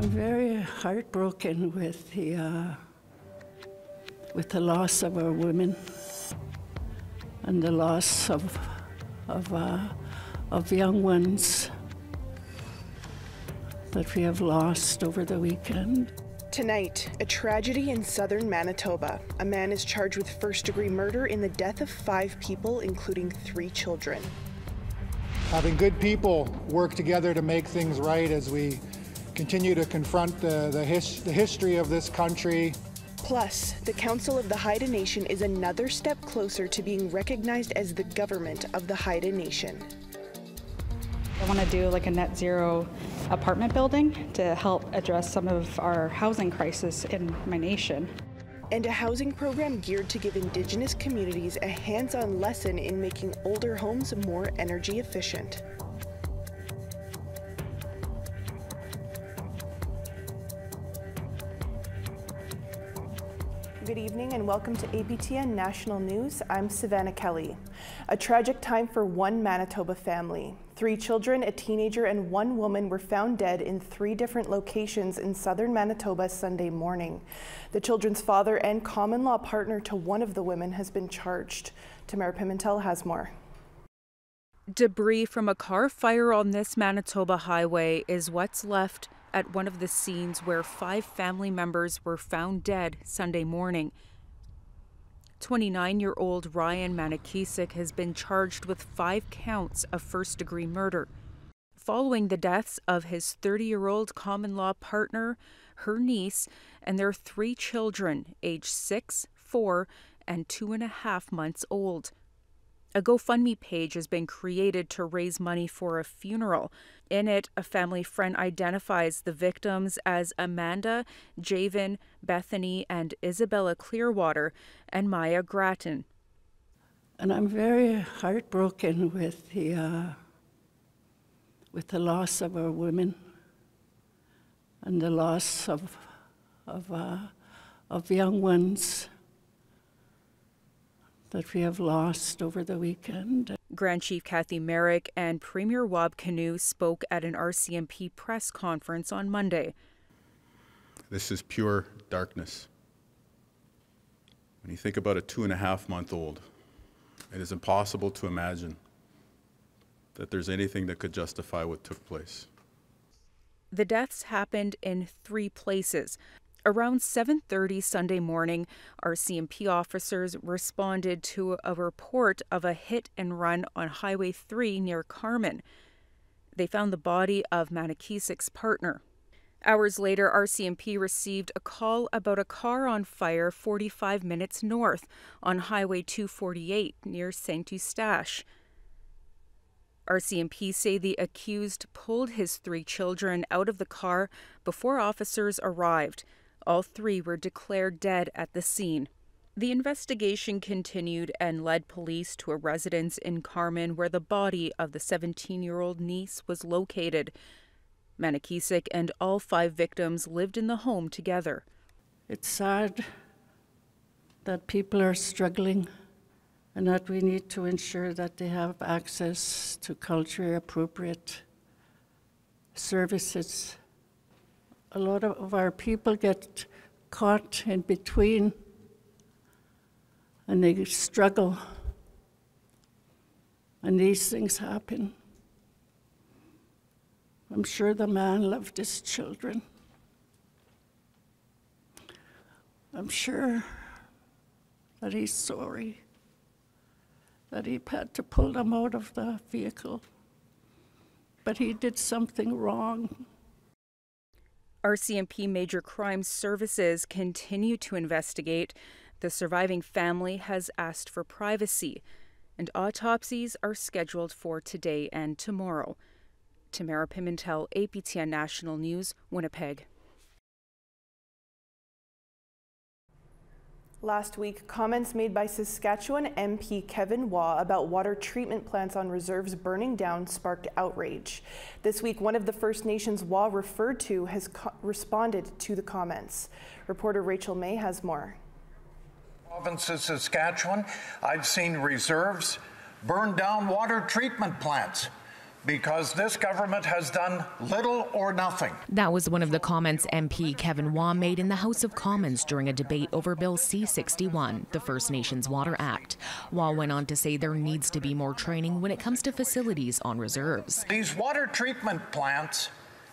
I'm very heartbroken with the loss of our women and the loss of young ones that we have lost over the weekend. Tonight, a tragedy in southern Manitoba. A man is charged with first-degree murder in the death of 5 people, including 3 children. Having good people work together to make things right as we continue to confront the history of this country. Plus, the Council of the Haida Nation is another step closer to being recognized as the government of the Haida Nation. I want to do like a net zero apartment building to help address some of our housing crisis in my nation. And a housing program geared to give Indigenous communities a hands-on lesson in making older homes more energy efficient. Good evening and welcome to APTN National News. I'm Savannah Kelly. A tragic time for one Manitoba family. 3 children, a teenager, and 1 woman were found dead in 3 different locations in southern Manitoba Sunday morning. The children's father and common-law partner to one of the women has been charged. Tamara Pimentel has more. Debris from a car fire on this Manitoba highway is what's left at one of the scenes where 5 family members were found dead Sunday morning. 29-year-old Ryan Manakisik has been charged with 5 counts of first-degree murder, following the deaths of his 30-year-old common-law partner, her niece, and their 3 children, aged 6, 4, and 2.5 months old. A GoFundMe page has been created to raise money for a funeral. In it, a family friend identifies the victims as Amanda, Javen, Bethany, and Isabella Clearwater, and Maya Grattan. And I'm very heartbroken with the loss of our women and the loss of young ones that we have lost over the weekend. Grand Chief Kathy Merrick and Premier Wab Kinew spoke at an RCMP press conference on Monday. This is pure darkness. When you think about a 2.5-month-old, it is impossible to imagine that there's anything that could justify what took place. The deaths happened in 3 places. Around 7:30 Sunday morning, RCMP officers responded to a report of a hit and run on Highway 3 near Carmen. They found the body of Manakisik's partner. Hours later, RCMP received a call about a car on fire 45 minutes north on Highway 248 near Saint Eustache. RCMP say the accused pulled his 3 children out of the car before officers arrived. All 3 were declared dead at the scene. The investigation continued and led police to a residence in Carmen where the body of the 17-year-old niece was located. Manakisik and all 5 victims lived in the home together. It's sad that people are struggling and that we need to ensure that they have access to culturally appropriate services. A lot of our people get caught in between and they struggle, and these things happen. I'm sure the man loved his children. I'm sure that he's sorry that he had to pull them out of the vehicle, but he did something wrong. RCMP Major Crimes Services continue to investigate. The surviving family has asked for privacy, and autopsies are scheduled for today and tomorrow. Tamara Pimentel, APTN National News, Winnipeg. Last week, comments made by Saskatchewan MP Kevin Waugh about water treatment plants on reserves burning down sparked outrage. This week, one of the First Nations Waugh referred to has responded to the comments. Reporter Rachel May has more. Province of Saskatchewan, I've seen reserves burn down water treatment plants. because this government has done little or nothing. That was one of the comments MP Kevin Waugh made in the House of Commons during a debate over Bill C-61, the First Nations Water Act. Waugh went on to say there needs to be more training when it comes to facilities on reserves. These water treatment plants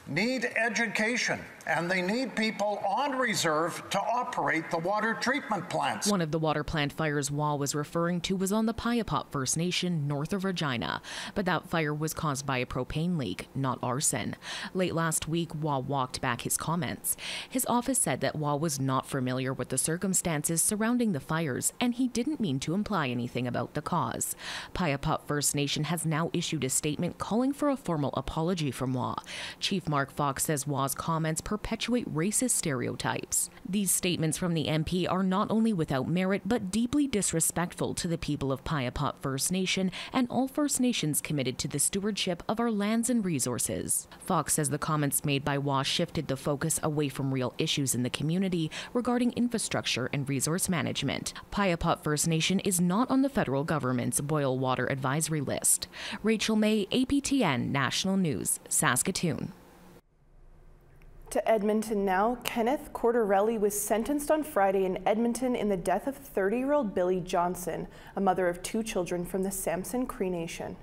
need education, and they need people on reserve to operate the water treatment plants. One of the water plant fires Waugh was referring to was on the Piapot First Nation north of Regina, but that fire was caused by a propane leak, not arson. Late last week, Waugh walked back his comments. His office said that Waugh was not familiar with the circumstances surrounding the fires, and he didn't mean to imply anything about the cause. Piapot First Nation has now issued a statement calling for a formal apology from Waugh. Chief Mark Fox says Waugh's comments perpetuate racist stereotypes. These statements from the MP are not only without merit, but deeply disrespectful to the people of Piapot First Nation and all First Nations committed to the stewardship of our lands and resources. Fox says the comments made by Waugh shifted the focus away from real issues in the community regarding infrastructure and resource management. Piapot First Nation is not on the federal government's boil water advisory list. Rachel May, APTN National News, Saskatoon. To Edmonton now, Kenneth Cordelli was sentenced on Friday in Edmonton in the death of 30-year-old Billy Johnson, a mother of 2 children from the Samson Cree Nation.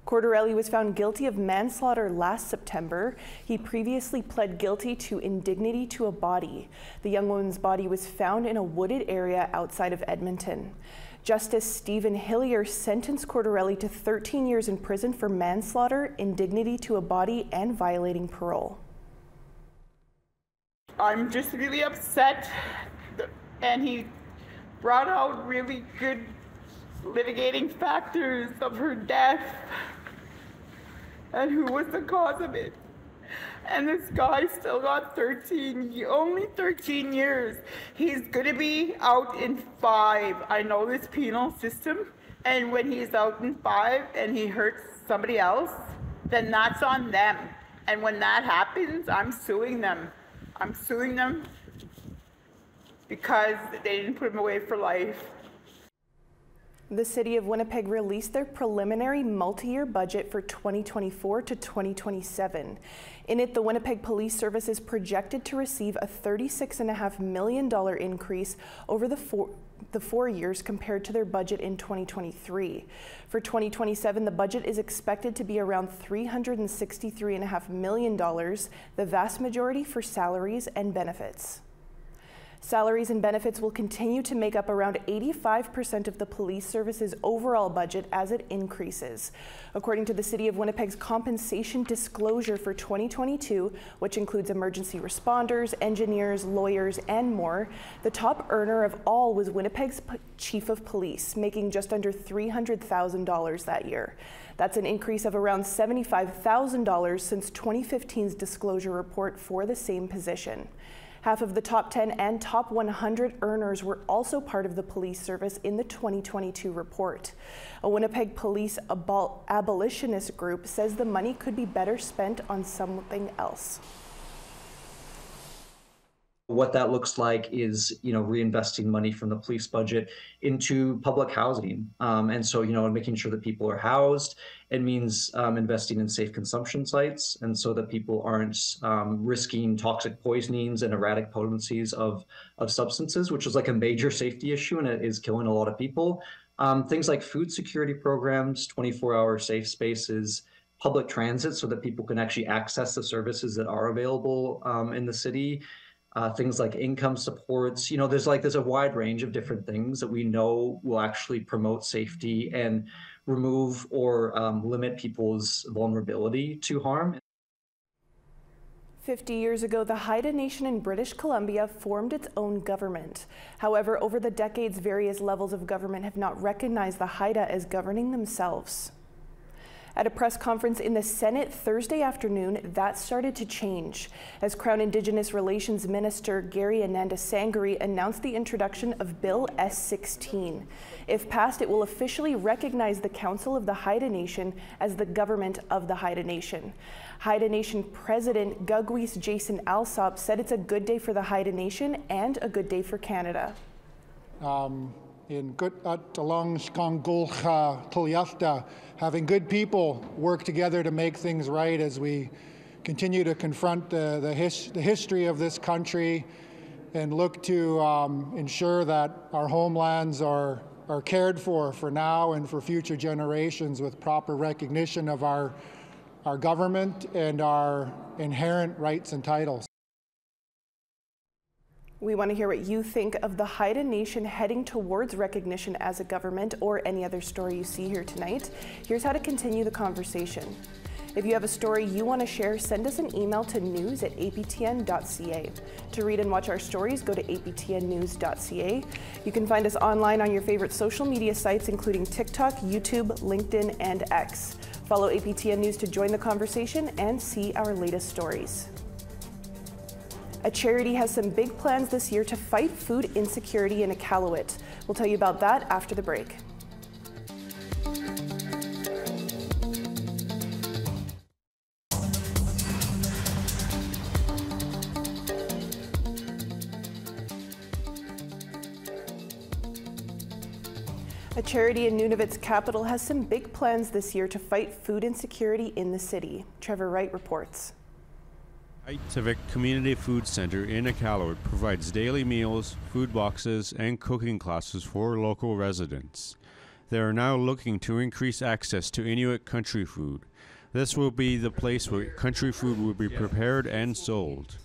Cordelli was found guilty of manslaughter last September. He previously pled guilty to indignity to a body. The young woman's body was found in a wooded area outside of Edmonton. Justice Stephen Hillier sentenced Cordelli to 13 years in prison for manslaughter, indignity to a body, and violating parole. I'm just really upset, and he brought out really good litigating factors of her death and who was the cause of it. And this guy still got only 13 years. He's gonna be out in 5. I know this penal system, and when he's out in 5 and he hurts somebody else, then that's on them. And when that happens, I'm suing them. I'm suing them because they didn't put him away for life. The City of Winnipeg released their preliminary multi-year budget for 2024 to 2027. In it, the Winnipeg Police Service is projected to receive a $36.5 million increase over the 4 years compared to their budget in 2023. For 2027, the budget is expected to be around $363.5 million, the vast majority for salaries and benefits. Salaries and benefits will continue to make up around 85% of the police service's overall budget as it increases. According to the City of Winnipeg's compensation disclosure for 2022, which includes emergency responders, engineers, lawyers, and more, the top earner of all was Winnipeg's Chief of Police, making just under $300,000 that year. That's an increase of around $75,000 since 2015's disclosure report for the same position. Half of the top 10 and top 100 earners were also part of the police service in the 2022 report. A Winnipeg police abolitionist group says the money could be better spent on something else. What that looks like is, reinvesting money from the police budget into public housing. And so, making sure that people are housed. It means investing in safe consumption sites, and so that people aren't risking toxic poisonings and erratic potencies of substances, which is like a major safety issue, and it is killing a lot of people. Things like food security programs, 24-hour safe spaces, public transit so that people can actually access the services that are available in the city. Things like income supports, there's a wide range of different things that we know will actually promote safety and remove or limit people's vulnerability to harm. 50 years ago, the Haida Nation in British Columbia formed its own government. However, over the decades, various levels of government have not recognized the Haida as governing themselves. At a press conference in the Senate Thursday afternoon, that started to change as Crown Indigenous Relations Minister Gary Ananda Sangari announced the introduction of Bill S-16. If passed, it will officially recognize the Council of the Haida Nation as the government of the Haida Nation. Haida Nation President Gugwis Jason Alsop said it's a good day for the Haida Nation and a good day for Canada. in Kut'at along Skongulcha Tulyasta, having good people work together to make things right as we continue to confront the history of this country and look to ensure that our homelands are cared for now and for future generations with proper recognition of our government and our inherent rights and titles. We want to hear what you think of the Haida Nation heading towards recognition as a government, or any other story you see here tonight. Here's how to continue the conversation. If you have a story you want to share, send us an email to news@aptn.ca. To read and watch our stories, go to aptnnews.ca. You can find us online on your favorite social media sites, including TikTok, YouTube, LinkedIn, and X. Follow APTN News to join the conversation and see our latest stories. A charity has some big plans this year to fight food insecurity in Iqaluit. We'll tell you about that after the break. A charity in Nunavut's capital has some big plans this year to fight food insecurity in the city. Trevor Wright reports. Civic Community Food Center in Iqaluit provides daily meals, food boxes, and cooking classes for local residents. They are now looking to increase access to Inuit country food. This will be the place where country food will be prepared and sold.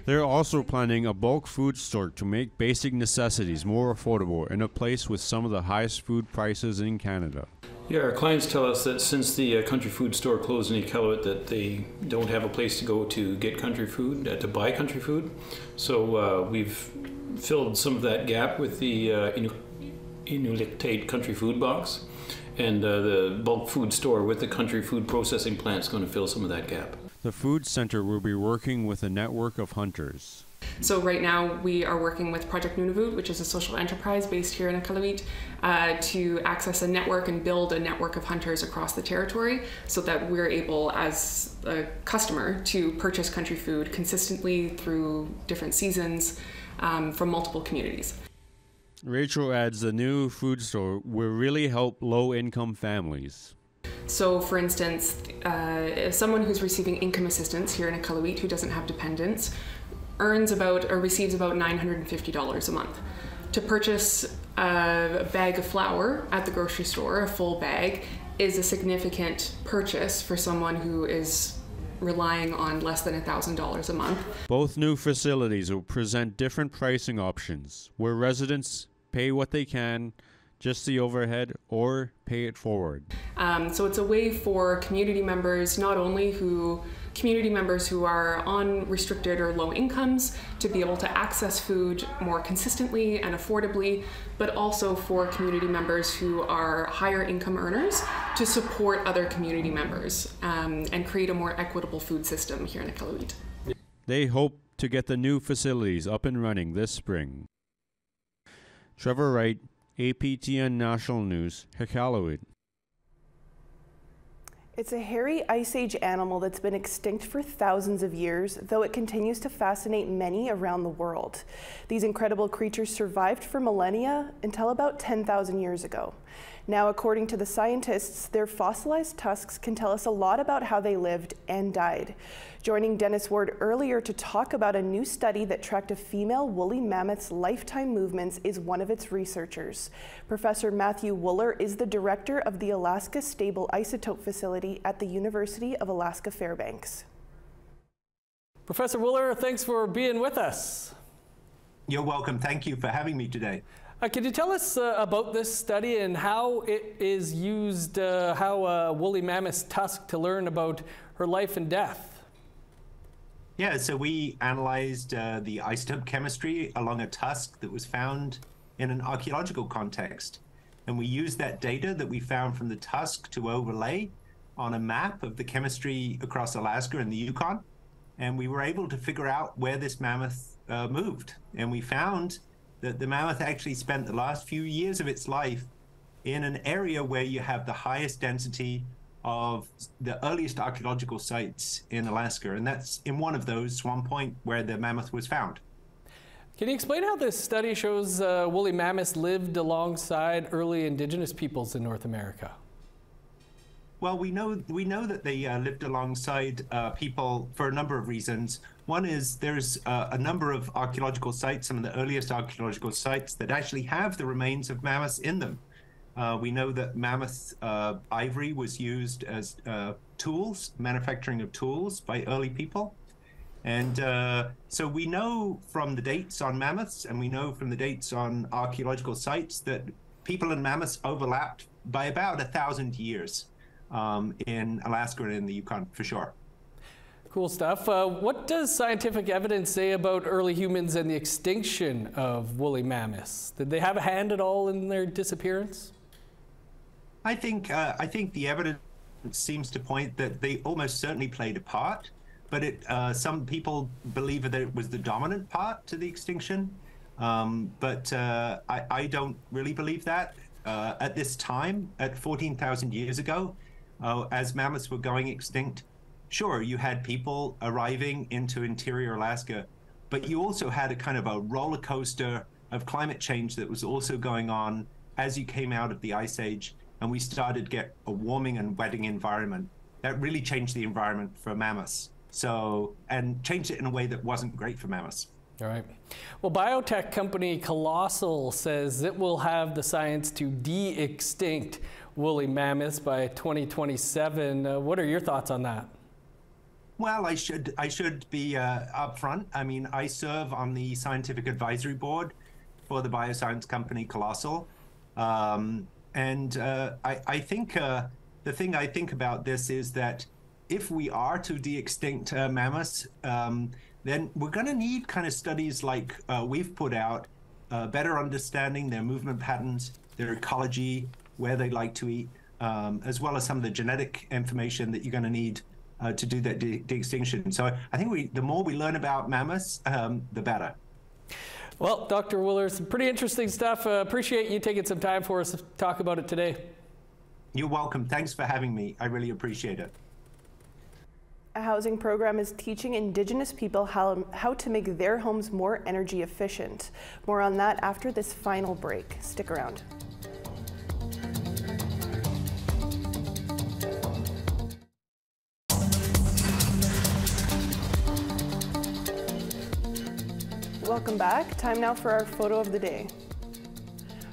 They're also planning a bulk food store to make basic necessities more affordable in a place with some of the highest food prices in Canada. Yeah, our clients tell us that since the country food store closed in Iqaluit, that they don't have a place to go to get country food, to buy country food. So we've filled some of that gap with the Inulitate country food box, and the bulk food store with the country food processing plant is going to fill some of that gap. The food center will be working with a network of hunters. So right now we are working with Project Nunavut, which is a social enterprise based here in Iqaluit, to access a network and build a network of hunters across the territory so that we're able as a customer to purchase country food consistently through different seasons from multiple communities. Rachel adds the new food store will really help low-income families. So, for instance, if someone who's receiving income assistance here in Iqaluit who doesn't have dependents receives about $950 a month. To purchase a bag of flour at the grocery store, a full bag, is a significant purchase for someone who is relying on less than $1,000 a month. Both new facilities will present different pricing options, where residents pay what they can, just the overhead, or pay it forward. So it's a way for community members, not only community members who are on restricted or low incomes, to be able to access food more consistently and affordably, but also for community members who are higher income earners to support other community members and create a more equitable food system here in Iqaluit. They hope to get the new facilities up and running this spring. Trevor Wright, APTN National News, Iqaluit. It's a hairy Ice Age animal that's been extinct for thousands of years, though it continues to fascinate many around the world. These incredible creatures survived for millennia until about 10,000 years ago. Now, according to the scientists, their fossilized tusks can tell us a lot about how they lived and died. Joining Dennis Ward earlier to talk about a new study that tracked a female woolly mammoth's lifetime movements is one of its researchers. Professor Matthew Wooler is the director of the Alaska Stable Isotope Facility at the University of Alaska Fairbanks. Professor Wooler, thanks for being with us. You're welcome. Thank you for having me today. Could you tell us about this study and how it is used, how a woolly mammoth's tusk to learn about her life and death? Yeah, so we analyzed the isotope chemistry along a tusk that was found in an archaeological context. And we used that data that we found from the tusk to overlay on a map of the chemistry across Alaska and the Yukon. And we were able to figure out where this mammoth moved. And we found that the mammoth actually spent the last few years of its life in an area where you have the highest density of the earliest archaeological sites in Alaska, and that's in one of those, Swan Point, where the mammoth was found. Can you explain how this study shows woolly mammoths lived alongside early indigenous peoples in North America? Well, we know that they lived alongside people for a number of reasons. One is there's a number of archaeological sites, some of the earliest archaeological sites that actually have the remains of mammoths in them. We know that mammoth ivory was used as tools, manufacturing of tools by early people. And so we know from the dates on mammoths, and we know from the dates on archaeological sites, that people and mammoths overlapped by about 1,000 years in Alaska and in the Yukon, for sure. Cool stuff. What does scientific evidence say about early humans and the extinction of woolly mammoths? Did they have a hand at all in their disappearance? I think the evidence seems to point that they almost certainly played a part, but some people believe that it was the dominant part to the extinction. But I don't really believe that. At this time, at 14,000 years ago, as mammoths were going extinct, sure, you had people arriving into interior Alaska, but you also had a kind of a roller coaster of climate change that was also going on as you came out of the Ice Age, and we started to get a warming and wetting environment. That really changed the environment for mammoths. And changed it in a way that wasn't great for mammoths. All right. Well, biotech company Colossal says it will have the science to de-extinct woolly mammoths by 2027. What are your thoughts on that? Well, I should be upfront. I mean, I serve on the scientific advisory board for the bioscience company Colossal. I think the thing I think about this is that if we are to de-extinct mammoths, then we're going to need kind of studies like we've put out, better understanding their movement patterns, their ecology, where they like to eat, as well as some of the genetic information that you're going to need to do that de-extinction. So I think the more we learn about mammoths, the better. Well, Dr. Wooler, some pretty interesting stuff. Appreciate you taking some time for us to talk about it today. You're welcome. Thanks for having me. I really appreciate it. A housing program is teaching Indigenous people how to make their homes more energy efficient. More on that after this final break. Stick around. Welcome back. Time now for our photo of the day.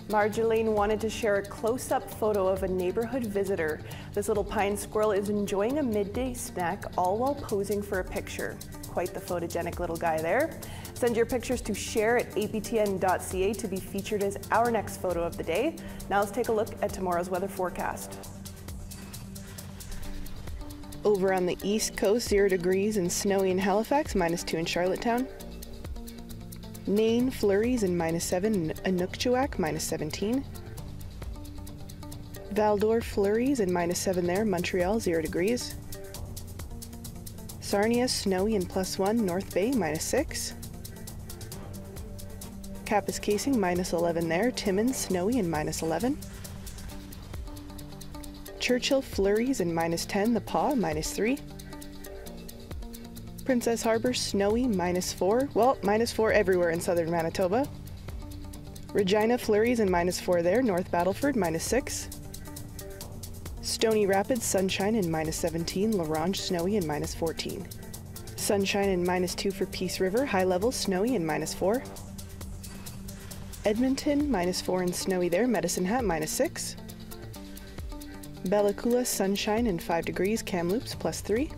Marjolaine wanted to share a close-up photo of a neighborhood visitor. This little pine squirrel is enjoying a midday snack, all while posing for a picture. Quite the photogenic little guy there. Send your pictures to share@aptn.ca to be featured as our next photo of the day. Now let's take a look at tomorrow's weather forecast. Over on the east coast, 0 degrees and snowy in Halifax, -2 in Charlottetown. Nain, flurries and -7 in Inukjuak, -17. Val-d'Or, flurries and -7 there. Montreal, 0 degrees. Sarnia, snowy and +1. North Bay, -6. Kapuskasing, -11 there. Timmins, snowy and -11. Churchill, flurries and -10. The Paw, -3. Princess Harbour, snowy, -4. Well, -4 everywhere in southern Manitoba. Regina, flurries and -4 there. North Battleford, -6. Stony Rapids, sunshine and -17. La Ronge, snowy and -14. Sunshine and -2 for Peace River. High Level, snowy and -4. Edmonton, -4 and snowy there. Medicine Hat, -6. Bella Coola, sunshine and 5 degrees. Kamloops, +3.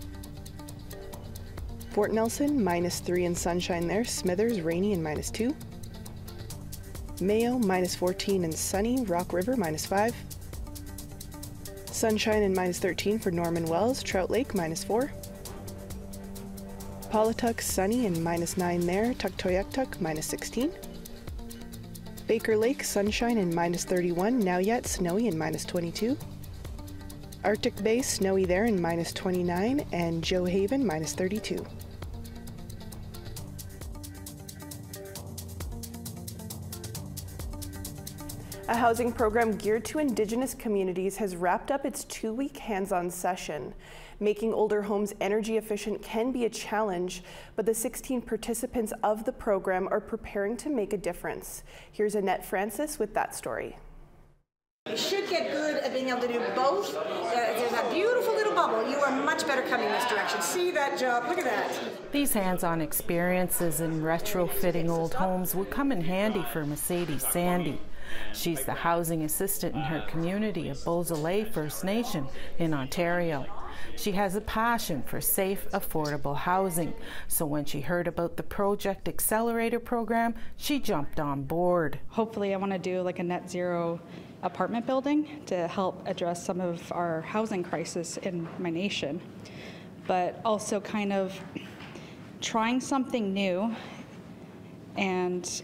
Fort Nelson, -3 and sunshine there. Smithers, rainy and -2. Mayo, -14 and sunny. Rock River, -5. Sunshine and -13 for Norman Wells. Trout Lake, -4. Paulatuck, sunny and -9 there. Tuktoyaktuk, -16. Baker Lake, sunshine and -31. Now Yet, snowy and -22. Arctic Bay, snowy there and -29. And Joe Haven, -32. A housing program geared to Indigenous communities has wrapped up its 2-week hands-on session. Making older homes energy efficient can be a challenge, but the 16 participants of the program are preparing to make a difference. Here's Annette Francis with that story. You should get good at being able to do both. There's that beautiful little bubble. You are much better coming this direction. See that job? Look at that. These hands-on experiences in retrofitting old homes will come in handy for Mercedes Sandy. She's the housing assistant in her community of Beausoleil First Nation in Ontario. She has a passion for safe, affordable housing. So when she heard about the Project Accelerator program, she jumped on board. Hopefully I want to do like a net zero apartment building to help address some of our housing crisis in my nation, but also kind of trying something new and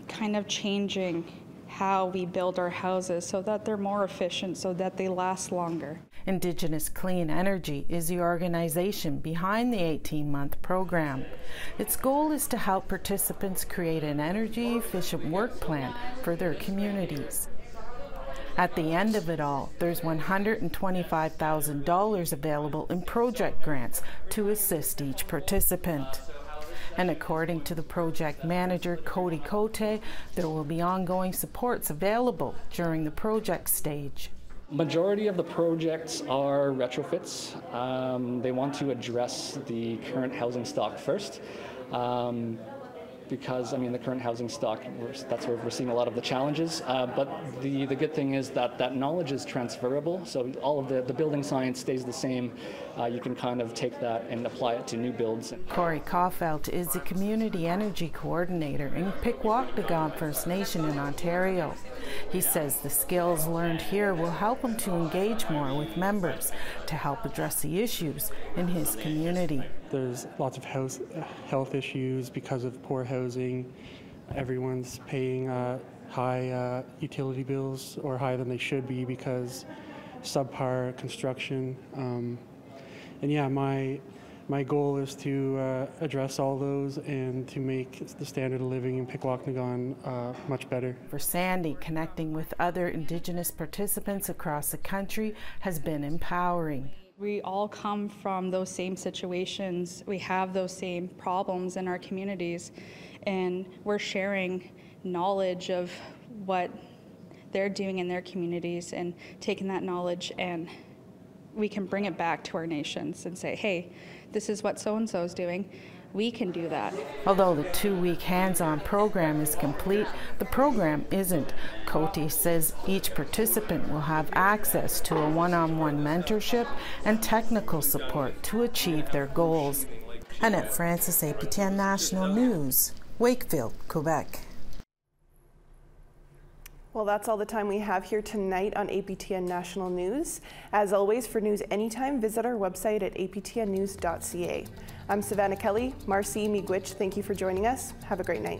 kind of changing how we build our houses so that they're more efficient, so that they last longer. Indigenous Clean Energy is the organization behind the 18-month program. Its goal is to help participants create an energy-efficient work plan for their communities. At the end of it all, there's $125,000 available in project grants to assist each participant. And according to the project manager, Cody Cote, there will be ongoing supports available during the project stage. Majority of the projects are retrofits. They want to address the current housing stock first. Because, I mean, the current housing stock, that's where we're seeing a lot of the challenges. But the good thing is that knowledge is transferable, so all of the building science stays the same. You can kind of take that and apply it to new builds. Corey Kaufelt is the Community Energy Coordinator in Pikwakanagan First Nation in Ontario. He says the skills learned here will help him to engage more with members to help address the issues in his community. There's lots of health issues because of poor housing. Everyone's paying high utility bills, or higher than they should be because subpar construction. And yeah, my goal is to address all those and to make the standard of living in Pikwakanagan much better. For Sandy, connecting with other Indigenous participants across the country has been empowering. We all come from those same situations. We have those same problems in our communities, and we're sharing knowledge of what they're doing in their communities and taking that knowledge, and we can bring it back to our nations and say, hey, this is what so-and-so is doing. We can do that. Although the 2-week hands-on program is complete, the program isn't. Cote says each participant will have access to a one-on-one mentorship and technical support to achieve their goals. Annette Francis, APTN National News, Wakefield, Quebec. Well, that's all the time we have here tonight on APTN National News. As always, for news anytime, visit our website at aptnnews.ca. I'm Savannah Kelly. Marcy Miigwech, thank you for joining us. Have a great night.